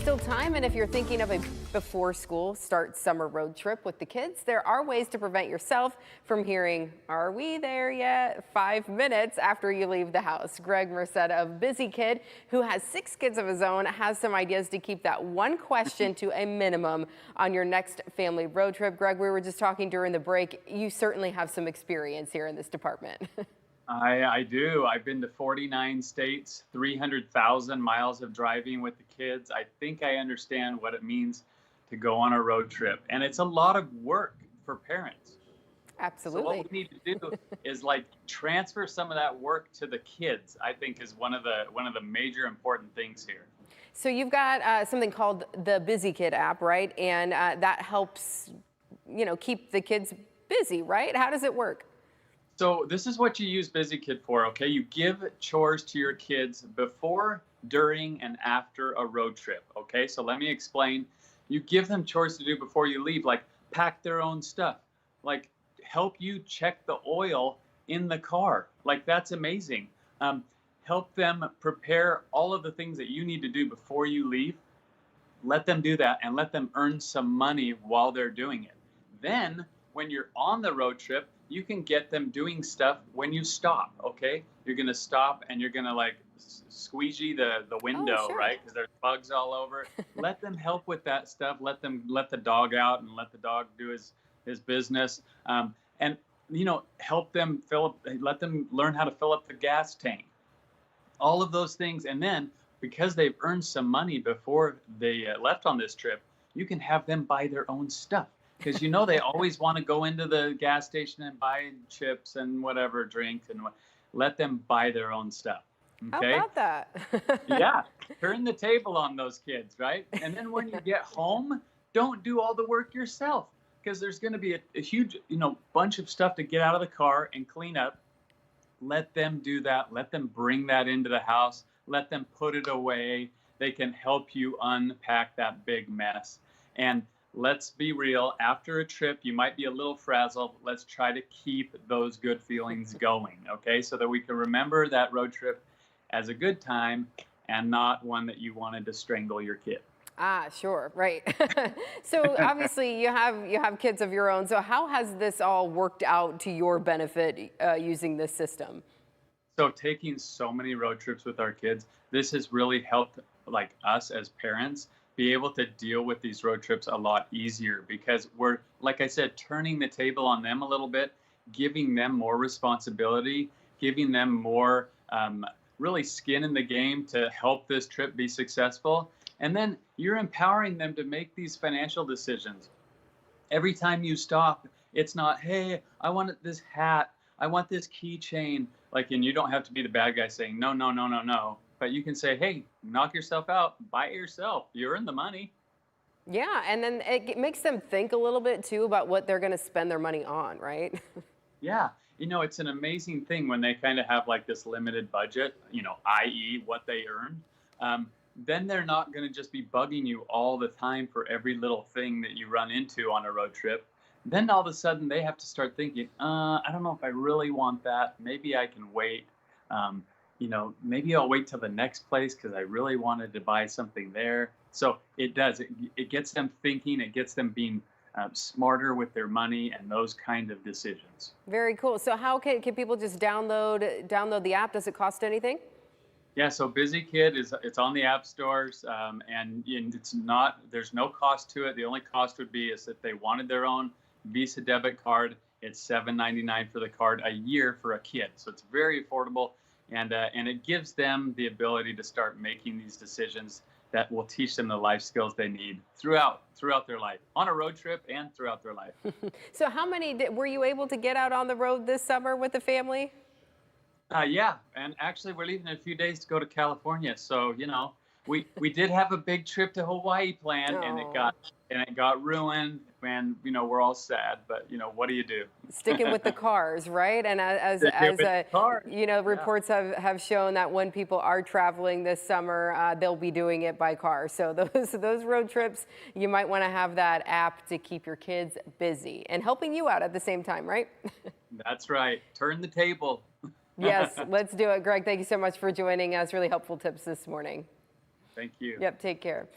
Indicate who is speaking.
Speaker 1: still time, and if you're thinking of a before school start summer road trip with the kids, there are ways to prevent yourself from hearing, "Are we there yet?" 5 minutes after you leave the house. Greg Merced of Busy Kid, who has 6 kids of his own, has some ideas to keep that one question to a minimum on your next family road trip. Greg, we were just talking during the break. You certainly have some experience here in this department.
Speaker 2: I do. I've been to 49 states, 300,000 miles of driving with the kids. I think I understand what it means to go on a road trip. And it's a lot of work for parents. So what
Speaker 1: Absolutely.
Speaker 2: we need to do is like transfer some of that work to the kids, I think is one of the major important things here.
Speaker 1: So you've got something called the Busy Kid app, right? And that helps, keep the kids busy, right? How does it work?
Speaker 2: So this is what you use Busy Kid for, okay? You give chores to your kids before, during, and after a road trip, okay? So let me explain. You give them chores to do before you leave, like pack their own stuff, like help you check the oil in the car. Like that's amazing. Help them prepare all of the things that you need to do before you leave. Let them do that and let them earn some money while they're doing it. Then, when you're on the road trip, you can get them doing stuff when you stop, okay? You're gonna stop and you're gonna like squeegee the
Speaker 1: Oh,
Speaker 2: window,
Speaker 1: sure.
Speaker 2: right? Because there's bugs all over. Let them help with that stuff. Let the dog out and let the dog do his business. And help them let them learn how to fill up the gas tank, all of those things. And then because they've earned some money before they left on this trip, you can have them buy their own stuff because they always want to go into the gas station and buy chips and whatever drink and let them buy their own stuff.
Speaker 1: How
Speaker 2: Okay.
Speaker 1: about that?
Speaker 2: Yeah, turn the table on those kids, right? And then when you get home, don't do all the work yourself because there's going to be a huge bunch of stuff to get out of the car and clean up. Let them do that. Let them bring that into the house. Let them put it away. They can help you unpack that big mess. And let's be real, after a trip, you might be a little frazzled. Let's try to keep those good feelings going, okay? So that we can remember that road trip as a good time and not one that you wanted to strangle your kid.
Speaker 1: Ah, sure, right. So obviously you have kids of your own. So how has this all worked out to your benefit using this system?
Speaker 2: So taking so many road trips with our kids, this has really helped like us as parents be able to deal with these road trips a lot easier because we're, like I said, turning the table on them a little bit, giving them more responsibility, giving them more really skin in the game to help this trip be successful. And then you're empowering them to make these financial decisions. Every time you stop, it's not, hey, I want this hat, I want this keychain. Like, and you don't have to be the bad guy saying, no, no, no, no, no. But you can say, hey, knock yourself out, buy it yourself. You earn the money.
Speaker 1: Yeah, and then it makes them think a little bit too about what they're going to spend their money on, right?
Speaker 2: Yeah. It's an amazing thing when they kind of have like this limited budget, i.e., what they earn. Then they're not going to just be bugging you all the time for every little thing that you run into on a road trip. Then all of a sudden they have to start thinking, I don't know if I really want that. Maybe I can wait. Maybe I'll wait till the next place because I really wanted to buy something there. So it does. It gets them thinking. It gets them being smarter with their money and those kind of decisions.
Speaker 1: Very cool. So how can people just download the app? Does it cost anything?
Speaker 2: Yeah, so Busy Kid it's on the app stores, and it's not. There's no cost to it. The only cost would be is if they wanted their own Visa debit card. It's $7.99 for the card a year for a kid, so it's very affordable, and it gives them the ability to start making these decisions that will teach them the life skills they need throughout their life, on a road trip and throughout their life.
Speaker 1: So how many were you able to get out on the road this summer with the family?
Speaker 2: Yeah, and actually, we're leaving in a few days to go to California. So we did have a big trip to Hawaii planned, and it
Speaker 1: Oh,
Speaker 2: got ruined, and we're all sad. But what do you do?
Speaker 1: sticking with the cars, right? And
Speaker 2: Stick with the car. Yeah,
Speaker 1: reports have shown that when people are traveling this summer, they'll be doing it by car. So those road trips, you might want to have that app to keep your kids busy and helping you out at the same time, right?
Speaker 2: that's right. Turn the table.
Speaker 1: Yes, let's do it. Greg, thank you so much for joining us. Really helpful tips this morning.
Speaker 2: Thank you.
Speaker 1: Yep, take care.